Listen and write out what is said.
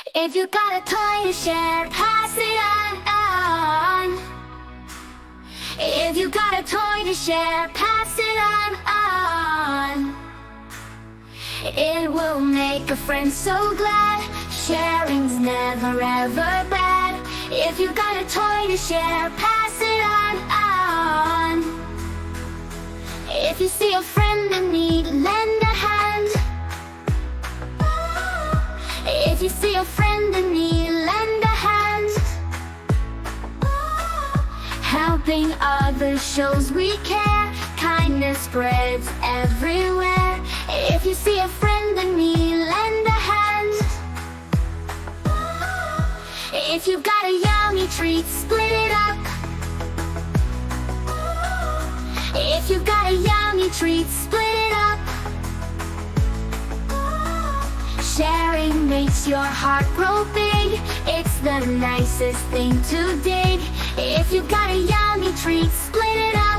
If you got a toy to share, pass it on. If you got a toy to share, pass it on. It will make a friend so glad. Sharing's never ever bad. If you got a toy to share, pass it on. If you see a friend in need, lend a hand. If you see a friend in need, lend a hand. Helping others shows we care. Kindness spreads everywhere. If you see a friend in need, lend a hand. If you've got a yummy treat, split it up. If you've got a yummy treat, split it up. Sharing makes your heart grow big. It's the nicest thing to dig. If you've got a yummy treat, split it up.